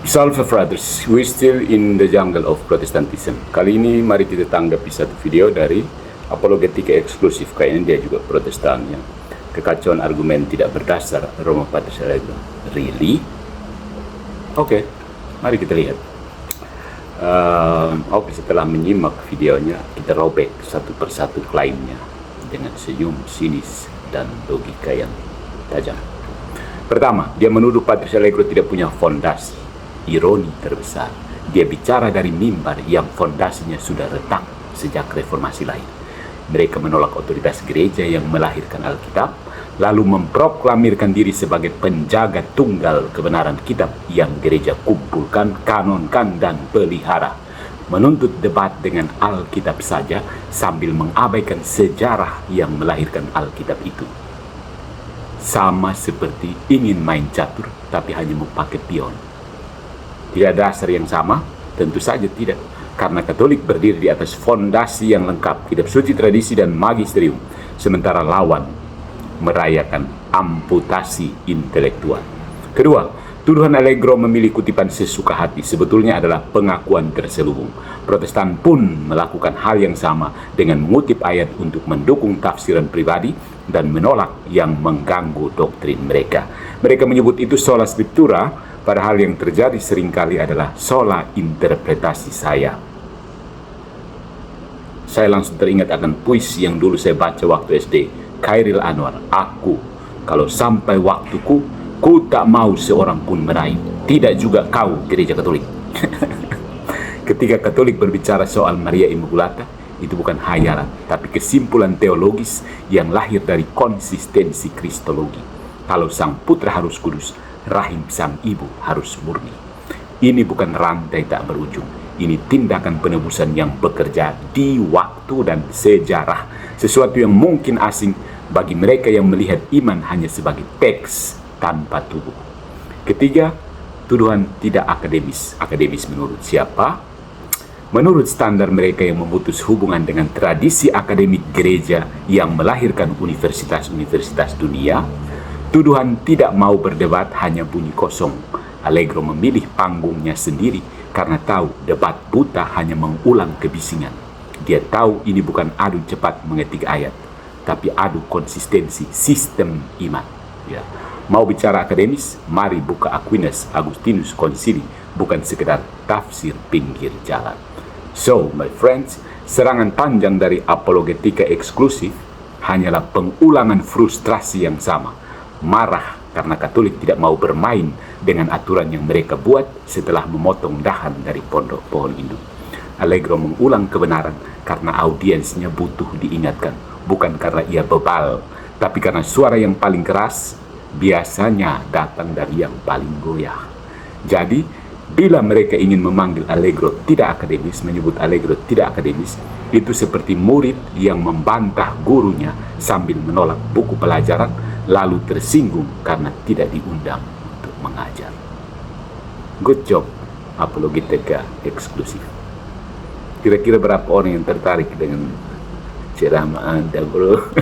Salve brothers, we still in the jungle of Protestantism. Kali ini mari kita tanggapi satu video dari apologetika eksklusif. Kayaknya dia juga Protestan ya. Kekacauan argumen tidak berdasar Roma Patris Allegro. Really? Oke, mari kita lihat. Oke, setelah menyimak videonya, kita robek satu persatu klaimnya dengan senyum sinis dan logika yang tajam. Pertama, dia menuduh Patris Allegro tidak punya fondasi. Ironi terbesar, dia bicara dari mimbar yang fondasinya sudah retak sejak reformasi lain. Mereka menolak otoritas gereja yang melahirkan Alkitab, lalu memproklamirkan diri sebagai penjaga tunggal kebenaran kitab yang gereja kumpulkan, kanonkan, dan pelihara. Menuntut debat dengan Alkitab saja sambil mengabaikan sejarah yang melahirkan Alkitab itu. Sama seperti ingin main catur tapi hanya memakai pion. Tidak ada dasar yang sama? Tentu saja tidak. Karena Katolik berdiri di atas fondasi yang lengkap, kitab suci, tradisi, dan magisterium. Sementara lawan merayakan amputasi intelektual. Kedua, tuduhan Allegro memilih kutipan sesuka hati sebetulnya adalah pengakuan terselubung. Protestan pun melakukan hal yang sama dengan mengutip ayat untuk mendukung tafsiran pribadi dan menolak yang mengganggu doktrin mereka. Mereka menyebut itu sola scriptura, padahal yang terjadi seringkali adalah sola interpretasi saya. Saya langsung teringat akan puisi yang dulu saya baca waktu SD, Khairil Anwar. Aku, kalau sampai waktuku, ku tak mau seorang pun meraih. Tidak juga kau, gereja Katolik. Ketika Katolik berbicara soal Maria Immaculata, itu bukan hayalan, tapi kesimpulan teologis yang lahir dari konsistensi kristologi. Kalau sang putra harus kudus, rahim sang ibu harus murni. Ini bukan rantai tak berujung. Ini tindakan penebusan yang bekerja di waktu dan sejarah. Sesuatu yang mungkin asing bagi mereka yang melihat iman hanya sebagai teks tanpa tubuh. Ketiga, tuduhan tidak akademis. Akademis menurut siapa? Menurut standar mereka yang memutus hubungan dengan tradisi akademik gereja yang melahirkan universitas-universitas dunia, tuduhan tidak mau berdebat hanya bunyi kosong. Allegro memilih panggungnya sendiri karena tahu debat buta hanya mengulang kebisingan. Dia tahu ini bukan adu cepat mengetik ayat, tapi adu konsistensi sistem iman. Ya. Mau bicara akademis? Mari buka Aquinas Augustinus Concili, bukan sekedar tafsir pinggir jalan. So, my friends, serangan panjang dari apologetika eksklusif hanyalah pengulangan frustrasi yang sama. Marah karena Katolik tidak mau bermain dengan aturan yang mereka buat setelah memotong dahan dari pondok pohon induk. Allegro mengulang kebenaran karena audiensnya butuh diingatkan, bukan karena ia bebal, tapi karena suara yang paling keras biasanya datang dari yang paling goyah. Jadi, bila mereka ingin memanggil Allegro tidak akademis, menyebut Allegro tidak akademis, itu seperti murid yang membantah gurunya sambil menolak buku pelajaran, lalu tersinggung karena tidak diundang untuk mengajar. Good job, apologetika eksklusif. Kira-kira berapa orang yang tertarik dengan ceramah Anda, bro?